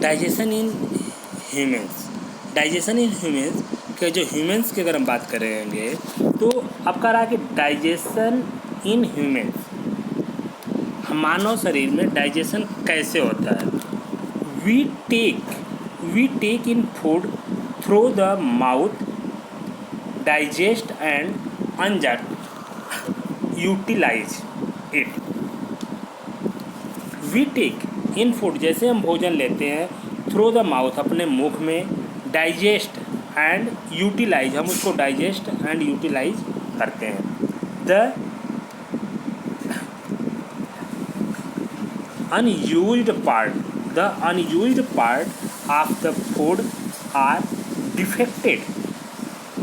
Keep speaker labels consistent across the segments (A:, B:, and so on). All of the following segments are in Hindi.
A: Digestion in humans. Digestion in humans के जो ह्यूमन्स की अगर हम बात करेंगे तो अब कह रहा है कि डाइजेशन इन ह्यूमन्स, मानव शरीर में डाइजेशन कैसे होता है। We take in food through the mouth, digest and अनजट utilise it. We take in food, जैसे हम भोजन लेते हैं, थ्रू द माउथ, अपने मुख में, डाइजेस्ट एंड यूटिलाइज, हम उसको डाइजेस्ट एंड यूटिलाइज करते हैं। The unused part of the food are defecated.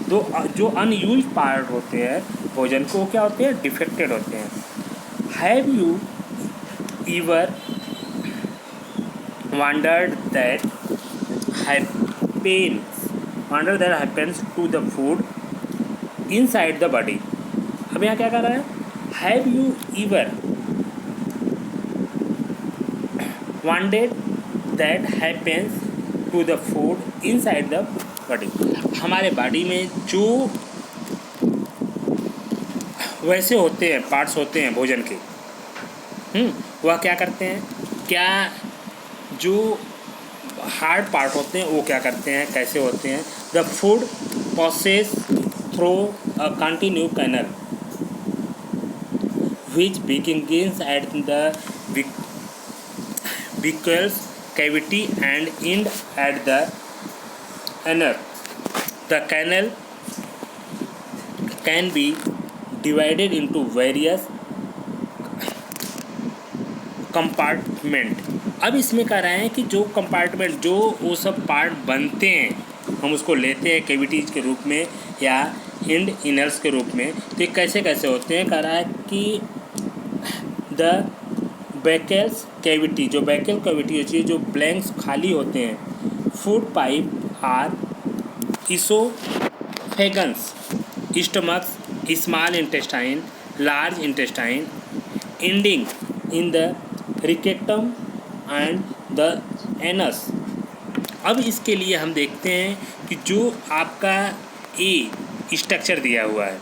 A: जो अनयूज पार्ट होते हैं भोजन को, क्या होते हैं, डिफेक्टेड होते हैं। Have you ever wondered that happens to the food inside the body? अब यहाँ क्या कर रहा है, have you ever wondered that happens to the food inside the body? हमारे बॉडी में जो वैसे होते हैं पार्ट्स होते हैं भोजन के, वह क्या करते हैं, क्या जो हार्ड पार्ट होते हैं वो क्या करते हैं, कैसे होते हैं। The food process through a continue canal which begins at the buccal cavity and end at the anus. The canal can be divided into various compartment. अब इसमें कह रहे हैं कि जो कंपार्टमेंट, जो वो सब पार्ट बनते हैं, हम उसको लेते हैं कैविटीज के रूप में या हिंड इनर्स के रूप में, तो ये कैसे कैसे होते हैं। कह रहा है कि द बैकल्स कैविटी, जो बैकल कैविटी होती है, जो ब्लैंक्स खाली होते हैं, food pipe or oesophagus, stomach, small intestine, large intestine, ending in the rectum and the anus. अब इसके लिए हम देखते हैं कि जो आपका ए स्ट्रक्चर दिया हुआ है,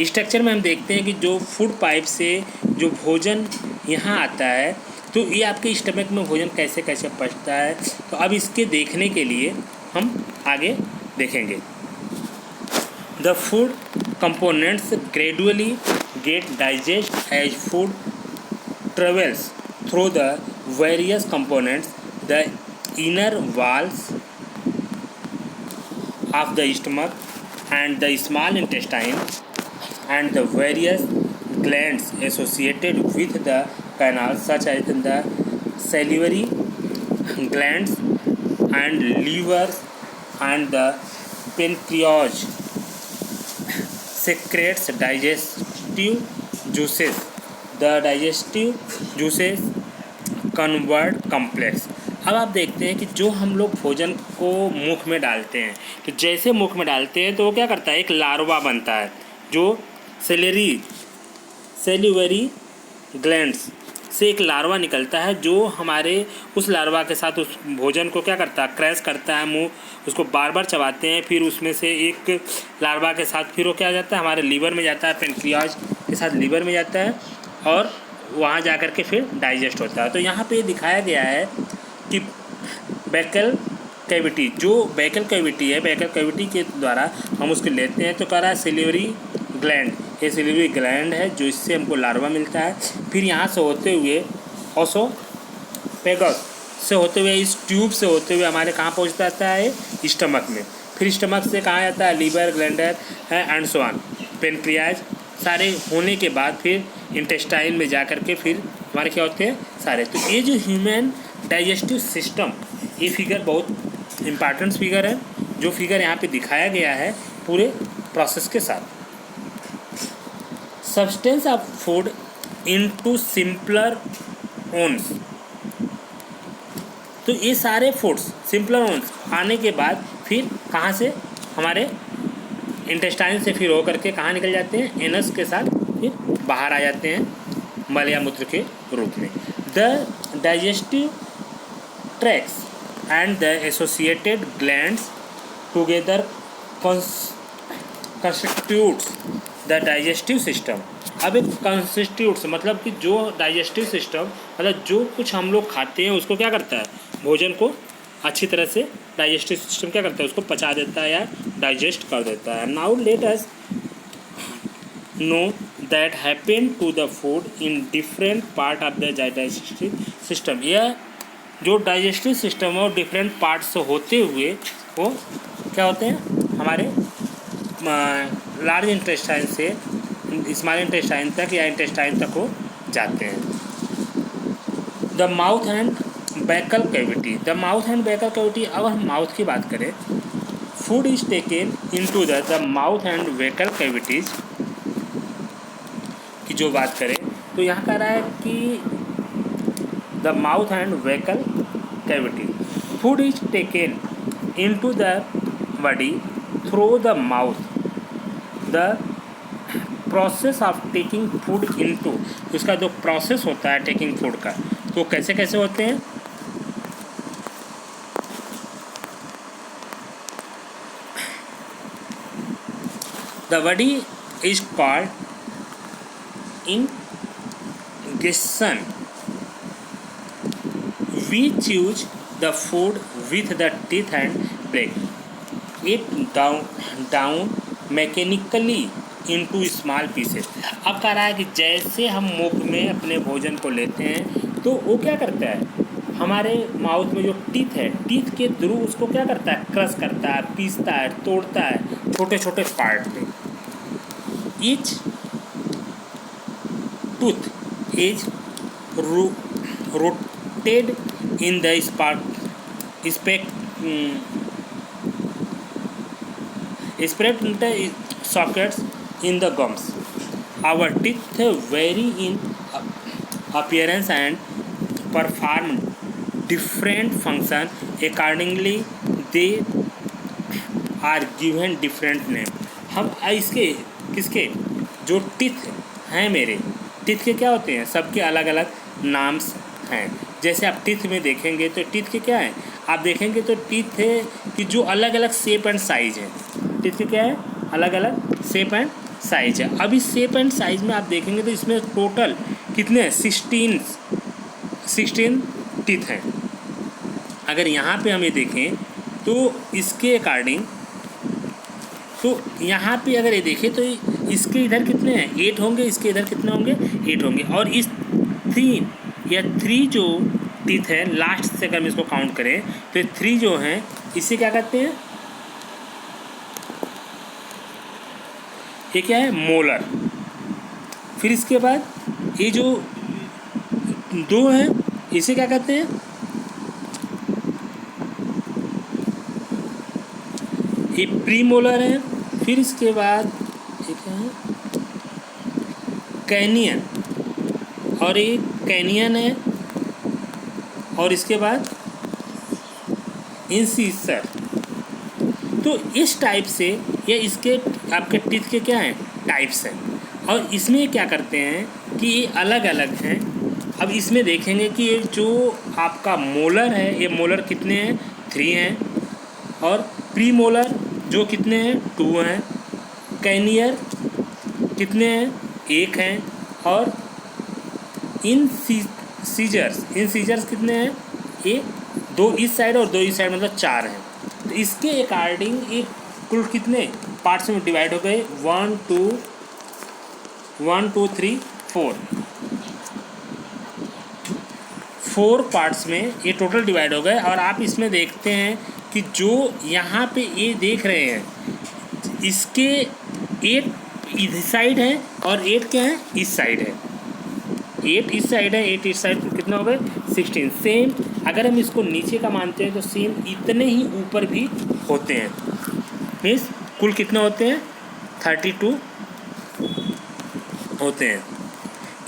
A: स्ट्रक्चर में हम देखते हैं कि जो फूड पाइप से जो भोजन यहाँ आता है, तो ये आपके स्टमक में भोजन कैसे कैसे पचता है। तो अब इसके देखने के लिए हम आगे देखेंगे। The food components gradually get digest as food travels through the various components, the inner walls of the stomach and the small intestine and the various glands associated with the canal, such as the salivary glands and liver and the pancreas, secretes digestive juices. The digestive juices convert complex। अब आप देखते हैं कि जो हम लोग भोजन को मुख में डालते हैं, तो जैसे मुख में डालते हैं तो वो क्या करता है, एक लार्वा बनता है, जो सेलिवरी ग्लैंड्स से एक लार्वा निकलता है, जो हमारे उस लार्वा के साथ उस भोजन को क्या करता है, क्रैश करता है, मुंह उसको बार बार चबाते हैं, फिर उसमें से एक लार्वा के साथ फिर वो क्या जाता है, हमारे लीवर में जाता है, पेनक्रियाज के साथ लीवर में जाता है और वहाँ जा कर के फिर डाइजेस्ट होता है। तो यहाँ पे दिखाया गया है कि बैकल कैविटी, जो बैकल कैविटी है, बैकल कैविटी के द्वारा हम उसको लेते हैं, तो कह रहा है सिलिवरी ग्लैंड, ये सिलिवरी ग्लैंड है जो इससे हमको लार्वा मिलता है। फिर यहाँ से होते हुए ओसोफेगस से होते हुए, इस ट्यूब से होते हुए हमारे कहाँ पहुँच जाता है, स्टमक में। फिर स्टमक से कहाँ जाता है, liver, glands and so on, pancreas, सारे होने के बाद फिर इंटेस्टाइन में जा कर के फिर हमारे क्या होते हैं, सारे। तो ये जो ह्यूमन डाइजेस्टिव सिस्टम, ये फिगर बहुत इम्पॉर्टेंट फिगर है, जो फिगर यहाँ पे दिखाया गया है पूरे प्रोसेस के साथ। Substance of food into simpler ones, तो ये सारे फूड्स सिंपलर ओन्स आने के बाद फिर कहाँ से, हमारे इंटेस्टाइन से फिर होकर के कहाँ निकल जाते हैं, एनस के साथ फिर बाहर आ जाते हैं मल या मूत्र के रूप में। The digestive tracks and the associated glands together constitutes the digestive system। अब एक constitutes मतलब कि जो डाइजेस्टिव सिस्टम मतलब जो कुछ हम लोग खाते हैं उसको क्या करता है, भोजन को अच्छी तरह से डाइजेस्टिव सिस्टम क्या करता है, उसको पचा देता है या डाइजेस्ट कर देता है। Now let us know that happen to the food in different part of the digestive system. यह जो डाइजेस्टिव सिस्टम है वो डिफरेंट पार्ट से होते हुए वो क्या होते हैं, हमारे लार्ज इंटेस्टाइन से स्मॉल इंटेस्टाइन तक या इंटेस्टाइन तक हो जाते हैं। The mouth and Baikal cavity. The mouth and Baikal cavity, अब हम माउथ की बात करें, food is taken into the mouth and Baikal cavities की जो बात करें तो यहाँ कह रहा है कि the mouth and Baikal cavity, food is taken into the body through the mouth. The process of taking food into, उसका जो प्रोसेस होता है टेकिंग फूड का, तो कैसे कैसे होते हैं। The body is called ingestion। We choose the food with the teeth and break it down mechanically into small pieces। अब कह रहा है कि जैसे हम मुख में अपने भोजन को लेते हैं तो वो क्या करता है, हमारे माउथ में जो टीथ है, टीथ के थ्रू उसको क्या करता है, क्रश करता है, पीसता है, तोड़ता है छोटे छोटे पार्ट में। Each tooth is rotated in the sockets in the gums। Our teeth vary in appearance and perform different functions accordingly, they are given different name। हम इसके किसके जो टीथ हैं, मेरे टीथ के क्या होते हैं, सबके अलग अलग नाम्स हैं। जैसे आप टीथ में देखेंगे तो टीथ के क्या हैं, आप देखेंगे तो टीथ है कि जो अलग अलग शेप एंड साइज है, टीथ के क्या है, अलग अलग शेप एंड साइज है। अब इस शेप एंड साइज में आप देखेंगे तो इसमें टोटल कितने हैं, 16 टीथ हैं। अगर यहाँ पे हम ये देखें तो इसके अकॉर्डिंग, तो यहाँ पे अगर ये देखें तो इसके इधर कितने हैं, 8 होंगे, इसके इधर कितने होंगे, 8 होंगे। और इस 3 जो टीथ है लास्ट से अगर हम इसको काउंट करें तो 3 जो हैं इसे क्या कहते हैं, ये क्या है, मोलर। फिर इसके बाद ये जो 2 हैं इसे क्या कहते हैं, ये प्रीमोलर है। फिर इसके बाद एक है कैनियन, और ये कैनियन है। और इसके बाद इंसिसर। तो इस टाइप से ये इसके आपके टीथ के क्या हैं, टाइप्स हैं। और इसमें क्या करते हैं कि ये अलग अलग हैं। अब इसमें देखेंगे कि ये जो आपका मोलर है, ये मोलर कितने हैं, 3 हैं। और प्रीमोलर जो कितने हैं, 2 हैं। कैनियर कितने हैं, 1 हैं। और इंसीजर्स कितने हैं, ये 2 इस साइड और 2 इस साइड, मतलब 4 हैं। तो इसके अकॉर्डिंग ये कुल कितने पार्ट्स में डिवाइड हो गए, 1 2 3 4 पार्ट्स में ये टोटल डिवाइड हो गए। और आप इसमें देखते हैं कि जो यहाँ पे ये देख रहे हैं, इसके 8 इस साइड है और 8 क्या है, इस साइड है। 8 इस साइड है, 8 इस साइड, कितना हो गए, 16। सेम अगर हम इसको नीचे का मानते हैं तो सेम इतने ही ऊपर भी होते हैं। मीन्स कुल कितने होते हैं, 32 होते हैं।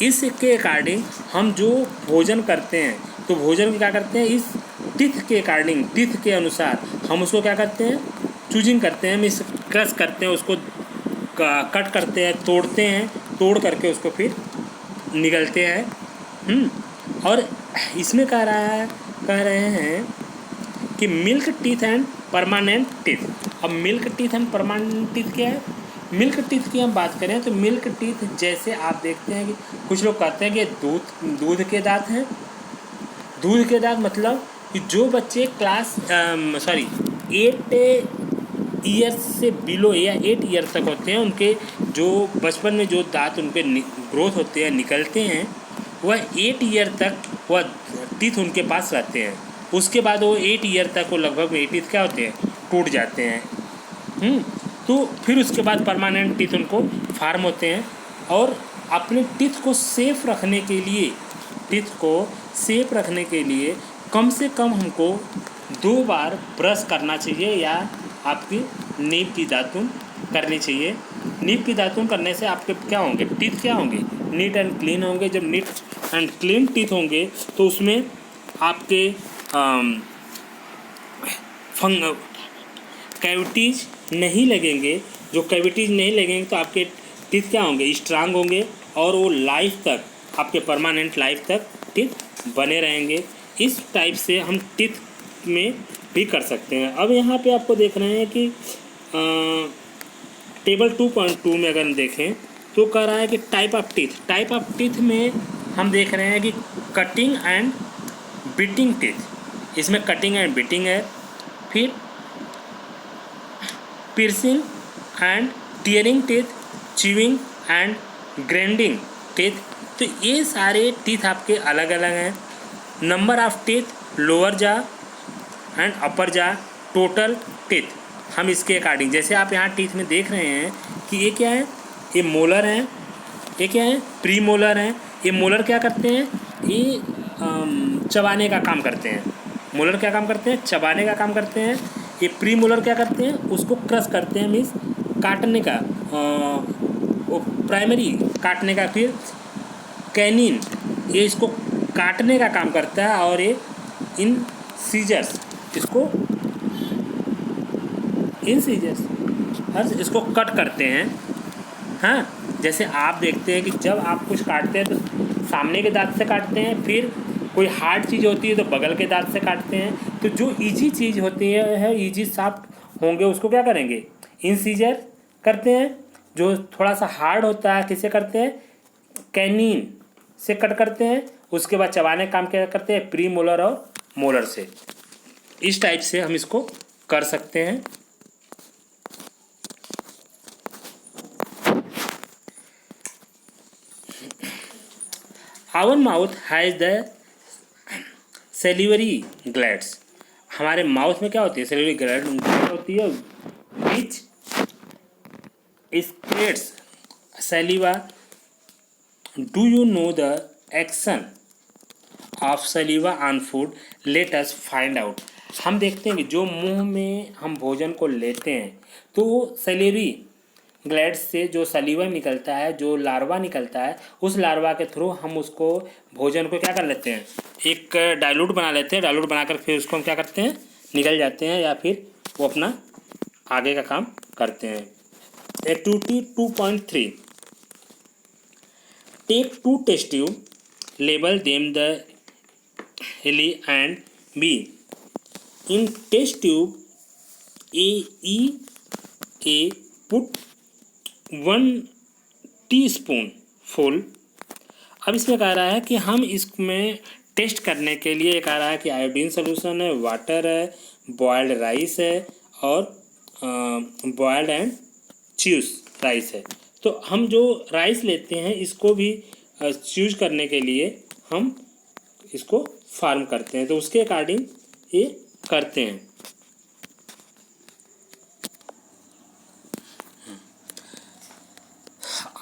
A: इसके अकॉर्डिंग हम जो भोजन करते हैं तो भोजन में क्या करते हैं, इस टीथ के अकॉर्डिंग, टीथ के अनुसार हम उसको क्या करते हैं, चूजिंग करते हैं, मीन्स क्रश करते हैं, उसको कट करते हैं, तोड़ते हैं, तोड़ करके उसको फिर निगलते हैं। और इसमें कह रहे हैं कि milk teeth and permanent teeth. अब milk teeth and permanent teeth क्या है? मिल्क टीथ की हम बात करें तो मिल्क टीथ जैसे आप देखते हैं कि कुछ लोग कहते हैं कि दूध के दांत हैं। दूध के दांत मतलब कि जो बच्चे क्लास 8 ईयर्स से बिलो या 8 ईयर्स तक होते हैं, उनके जो बचपन में जो दांत उनके ग्रोथ होते हैं, निकलते हैं, वह 8 ईयर तक वह टीथ उनके पास रहते हैं। उसके बाद वो 8 ईयर तक वो लगभग 8 टीथ क्या होते हैं, टूट जाते हैं। तो फिर उसके बाद परमानेंट टीथ उनको फार्म होते हैं। और अपने टीथ को सेफ रखने के लिए कम से कम हमको 2 बार ब्रश करना चाहिए या आपकी नींव की दातुन करनी चाहिए। नींव की दातुन करने से आपके क्या होंगे, टीथ क्या होंगे, नीट एंड क्लीन होंगे। जब नीट एंड क्लीन टीथ होंगे तो उसमें आपके कैविटीज़ नहीं लगेंगे। जो कैविटीज़ नहीं लगेंगे तो आपके टीथ क्या होंगे, स्ट्रांग होंगे और वो लाइफ तक, आपके परमानेंट लाइफ तक टीथ बने रहेंगे। इस टाइप से हम टीथ में भी कर सकते हैं। अब यहाँ पे आपको देख रहे हैं कि टेबल 2.2 में अगर हम देखें तो कह रहा है कि टाइप ऑफ टीथ में हम देख रहे हैं कि कटिंग एंड बीटिंग टीथ, इसमें कटिंग एंड बीटिंग है। फिर piercing and tearing teeth, chewing and grinding teeth. तो ये सारे टीथ आपके अलग अलग हैं। नंबर ऑफ टीथ, लोअर जा एंड अपर जा, टोटल टीथ, हम इसके अकॉर्डिंग, जैसे आप यहाँ टीथ में देख रहे हैं कि ये क्या है, ये मोलर हैं, ये क्या है, प्री मोलर हैं। ये मोलर क्या करते हैं, ये चबाने का काम करते हैं। मोलर क्या काम करते हैं, चबाने का काम करते हैं। ये प्री मोलर क्या करते हैं, उसको क्रश करते हैं, मीन्स काटने का, वो प्राइमरी काटने का। फिर कैनिन, ये इसको काटने का काम करता है। और ये इन सीजर्स, इसको कट करते हैं। हाँ, जैसे आप देखते हैं कि जब आप कुछ काटते हैं तो सामने के दांत से काटते हैं, फिर कोई हार्ड चीज़ होती है तो बगल के दांत से काटते हैं। तो जो इजी चीज़ होती है इजी सॉफ्ट होंगे उसको क्या करेंगे, इंसीजर करते हैं। जो थोड़ा सा हार्ड होता है किसे करते हैं, कैनिन से कट करते हैं। उसके बाद चबाने का काम क्या करते हैं, प्री मोलर और मोलर से। इस टाइप से हम इसको कर सकते हैं। Our mouth has the salivary glands. हमारे माउथ में क्या होती है, सेलिवरी ग्लैंड होती है, विच excretes saliva. Do you know the action of saliva on food? Let us find out. हम देखते हैं कि जो मुंह में हम भोजन को लेते हैं तो सैलिवरी ग्लैंड से जो सलीवा निकलता है, जो लार्वा निकलता है, उस लार्वा के थ्रू हम उसको भोजन को क्या कर लेते हैं, एक डाइल्यूट बना लेते हैं। डाइल्यूट बनाकर फिर उसको हम क्या करते हैं, निकल जाते हैं या फिर वो अपना आगे का काम करते हैं। Activity 2.3. Take 2 test tube, label them the A and B. In test tube A, put 1 teaspoon full. अब इसमें कह रहा है कि हम इसमें टेस्ट करने के लिए कह रहा है कि आयोडीन सोल्यूशन है, वाटर है, बॉयल्ड राइस है और बॉयल्ड एंड च्यूज राइस है। तो हम जो राइस लेते हैं इसको भी च्यूज करने के लिए हम इसको फार्म करते हैं, तो उसके अकॉर्डिंग ये करते हैं।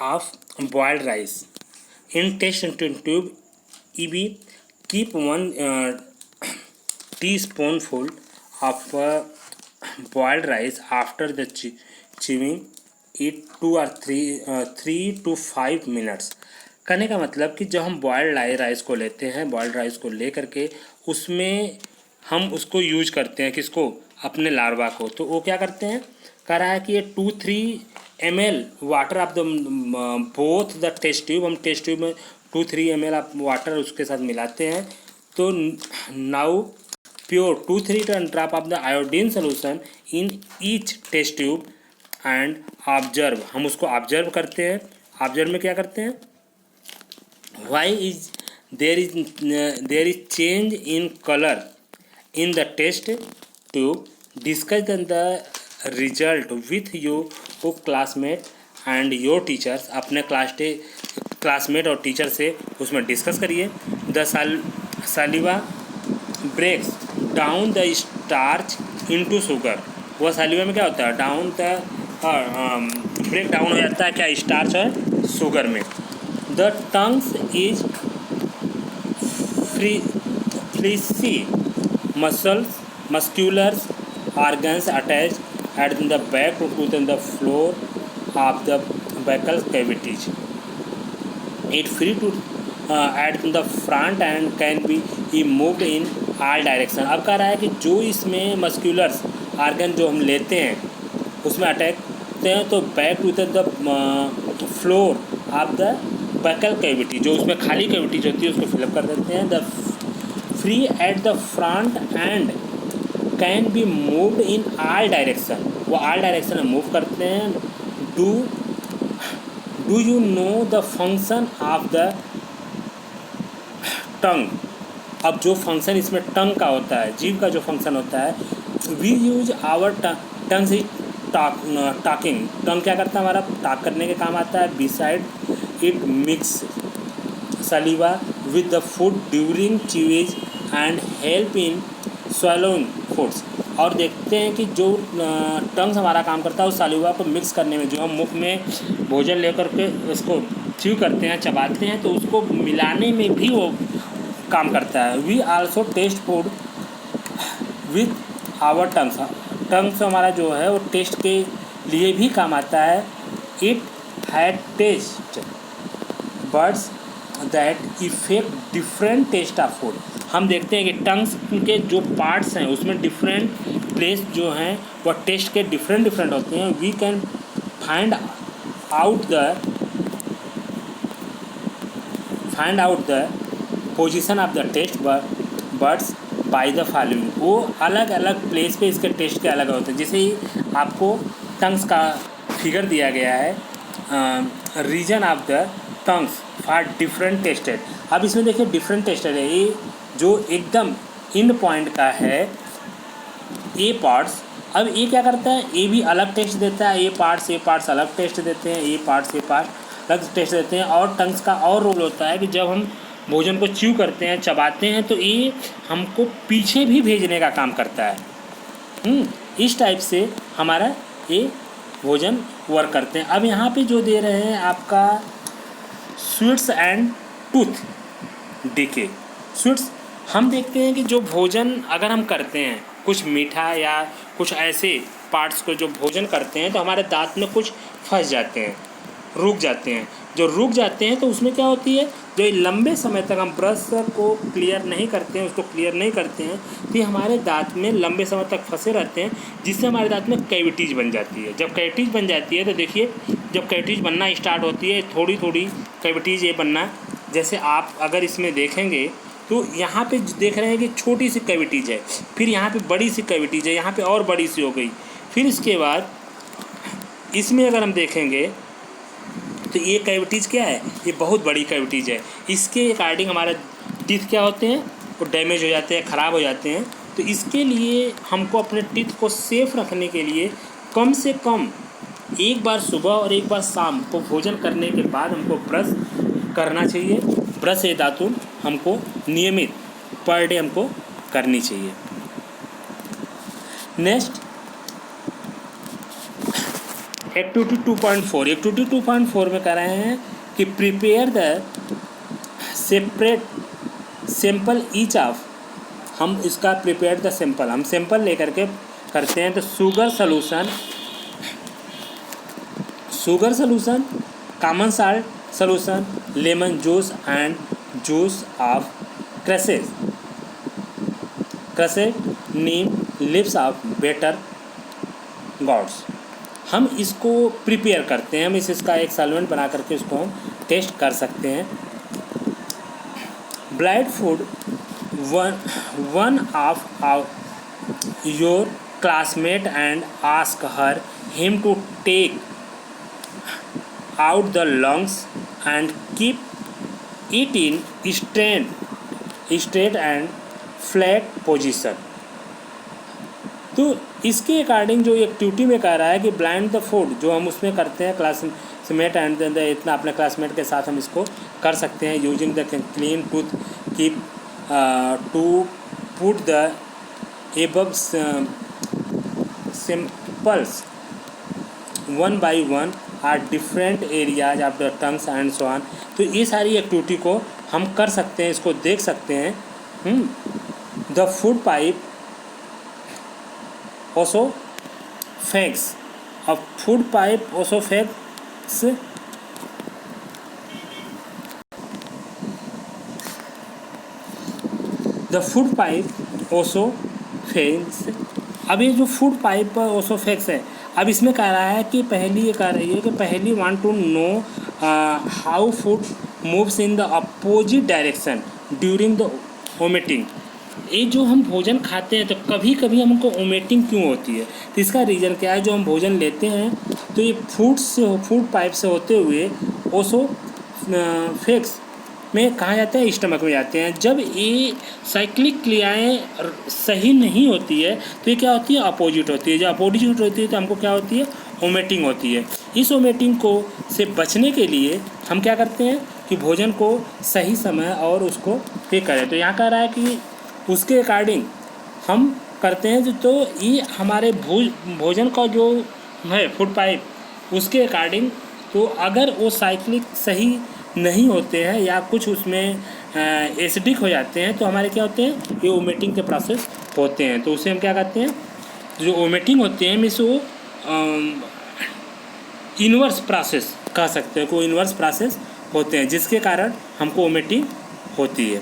A: Of boiled rice in test tube EB, keep 1 teaspoonful of boiled rice after the chewing it 2 or 3 to 5 minutes। करने का मतलब कि जब हम बॉयल्ड राइस को लेते हैं, बॉयल्ड राइस को ले करके उसमें हम उसको यूज करते हैं, किसको, अपने लार्वा को। तो वो क्या करते हैं, कह रहा है कि ये 2-3 ml water of the both the test tube, हम टेस्ट ट्यूब में 2-3 ml आप वाटर उसके साथ मिलाते हैं। तो now pour 2-3 drop of the iodine solution in each test tube and observe. हम उसको ऑब्जर्व करते हैं। ऑब्जर्व में क्या करते हैं, why is there is change in colour in the test tube, discuss the result with your classmate and your teachers. अपने क्लासमेट और टीचर से उसमें डिस्कस करिए। The saliva breaks down the starch into sugar. वह सालिवा में क्या होता है, डाउन द ब्रेक डाउन हो जाता है क्या, स्टार्च और शुगर में। The tongues is fleshy muscles muscular organs attached at the back to the floor of the buccal cavities. It free to at the front and can be moved in all direction। अब कह रहा है कि जो इसमें मस्क्यूलर्स आर्गन जो हम लेते हैं उसमें अटैक करते हैं तो back to the floor of the buccal cavity, जो उसमें खाली कैविटीज होती है उसको फिलअप कर देते हैं। The free at the front end can be moved in all direction, वो ऑल डायरेक्शन में मूव करते हैं। Do you know the function of the tongue. अब जो फंक्शन इसमें टंग का होता है, जीभ का जो फंक्शन होता है, we use our tongue is talking. Tongue क्या करता है, हमारा टॉक करने के काम आता है। Beside it mix सलीवा with the food during chewing and help in swallowing foods. और देखते हैं कि जो टंग्स हमारा काम करता है उस सालिवा को मिक्स करने में, जो हम मुख में भोजन लेकर के उसको च्यू करते हैं, चबाते हैं, तो उसको मिलाने में भी वो काम करता है। We also taste food with our tongues. Tongues हमारा जो है वो टेस्ट के लिए भी काम आता है। It had taste buds that effect different taste of food. हम देखते हैं कि टंग्स के जो पार्ट्स हैं उसमें डिफरेंट प्लेस जो हैं वह टेस्ट के डिफरेंट होते हैं। We can find out the position of the taste buds by the following. वो अलग अलग प्लेस पे इसके टेस्ट के अलग होते हैं। जैसे ही आपको टंग्स का फिगर दिया गया है, region of the tongues for different tasted. अब इसमें देखिए डिफरेंट टेस्टेड है, ये जो एकदम इन पॉइंट का है ए पार्ट्स। अब ये क्या करता है, ए भी अलग टेस्ट देता है, ए पार्ट्स अलग टेस्ट देते हैं, ए पार्ट्स अलग टेस्ट देते हैं। और टंग्स का और रोल होता है कि जब हम भोजन को च्यू करते हैं, चबाते हैं, तो ये हमको पीछे भी भेजने का काम करता है। इस टाइप से हमारा ये भोजन वर्क करते हैं। अब यहाँ पे जो दे रहे हैं आपका sweets and tooth decay. Sweets हम देखते हैं कि जो भोजन अगर हम करते हैं, कुछ मीठा या कुछ ऐसे पार्ट्स को जो भोजन करते हैं, तो हमारे दांत में कुछ फंस जाते हैं, रुक जाते हैं। जो रुक जाते हैं तो उसमें क्या होती है, जो लंबे समय तक हम ब्रश को क्लियर नहीं करते हैं, उसको क्लियर नहीं करते हैं, तो ये हमारे दांत में लंबे समय तक फंसे रहते हैं, जिससे हमारे दांत में कैविटीज़ बन जाती है। जब कैविटीज़ बन जाती है तो देखिए, जब कैविटीज़ बनना स्टार्ट होती है, थोड़ी थोड़ी कैविटीज़ ये बनना, जैसे आप अगर इसमें देखेंगे तो यहाँ पे देख रहे हैं कि छोटी सी कैविटीज़ है, फिर यहाँ पे बड़ी सी कैविटीज़ है, यहाँ पे और बड़ी सी हो गई, फिर इसके बाद इसमें अगर हम देखेंगे तो ये कैविटीज़ क्या है, ये बहुत बड़ी कैविटीज़ है। इसके अकॉर्डिंग हमारे टीथ क्या होते हैं, वो डैमेज हो जाते हैं, ख़राब हो जाते हैं। तो इसके लिए हमको अपने टीथ को सेफ रखने के लिए कम से कम एक बार सुबह और एक बार शाम को भोजन करने के बाद हमको ब्रश करना चाहिए। ब्रश या दातुन हमको नियमित पर डे हमको करनी चाहिए। Next activity 2.4। एक्टिविटी 2.4 में कर रहे हैं कि prepare the separate sample each of. हम इसका प्रिपेयर द सैंपल, हम सैंपल लेकर के करते हैं। तो sugar solution, common salt solution, lemon juice and juice of crushed neem leaves of bitter gourds. हम इसको प्रिपेयर करते हैं, हम इसका एक सॉल्वेंट बना करके उसको हम टेस्ट कर सकते हैं। Blind food one of your classmate and ask him to take out the lungs and keep it in straight and flat position। तो इसके अकॉर्डिंग जो एक्टिविटी में कह रहा है कि ब्लाइंड द फूड, जो हम उसमें करते हैं क्लासमेट एंड इतना अपने क्लासमेट के साथ हम इसको कर सकते हैं using the clean tooth keep to put the above samples one by one are different areas of the tongues and so on. तो ये सारी एक्टिविटी को हम कर सकते हैं, इसको देख सकते हैं। द फूड पाइप ओसोफेगस, अब food pipe oesophagus the food pipe oesophagus. अब ये जो फूड पाइप ओसोफेगस है, अब इसमें कह रहा है कि पहली ये कह रही है कि पहली want to know how food moves in the opposite direction during the vomiting. ये जो हम भोजन खाते हैं तो कभी कभी हमको वोमिटिंग क्यों होती है, तो इसका रीज़न क्या है। जो हम भोजन लेते हैं तो ये फूड पाइप से होते हुए ओसोफेगस में कहाँ जाते हैं, स्टमक में जाते हैं। जब ये साइक्लिक क्रियाएँ सही नहीं होती है तो ये क्या होती है, अपोजिट होती है। जब अपोजिट होती है तो हमको क्या होती है, वोमिटिंग होती है। इस वोमिटिंग को से बचने के लिए हम क्या करते हैं कि भोजन को सही समय और उसको पे करें। तो यहाँ कह रहा है कि उसके अकॉर्डिंग हम करते हैं। तो ये हमारे भोजन का जो है फूड पाइप उसके अकॉर्डिंग, तो अगर वो साइक्लिक सही नहीं होते हैं या कुछ उसमें एसिडिक हो जाते हैं तो हमारे क्या होते हैं, ये वोमिटिंग के प्रोसेस होते हैं। तो उसे हम क्या कहते हैं, जो वोमिटिंग होते हैं मीन्स वो इन्वर्स प्रोसेस कह सकते हैं, कोई इन्वर्स प्रोसेस होते हैं जिसके कारण हमको वोमिटिंग होती है।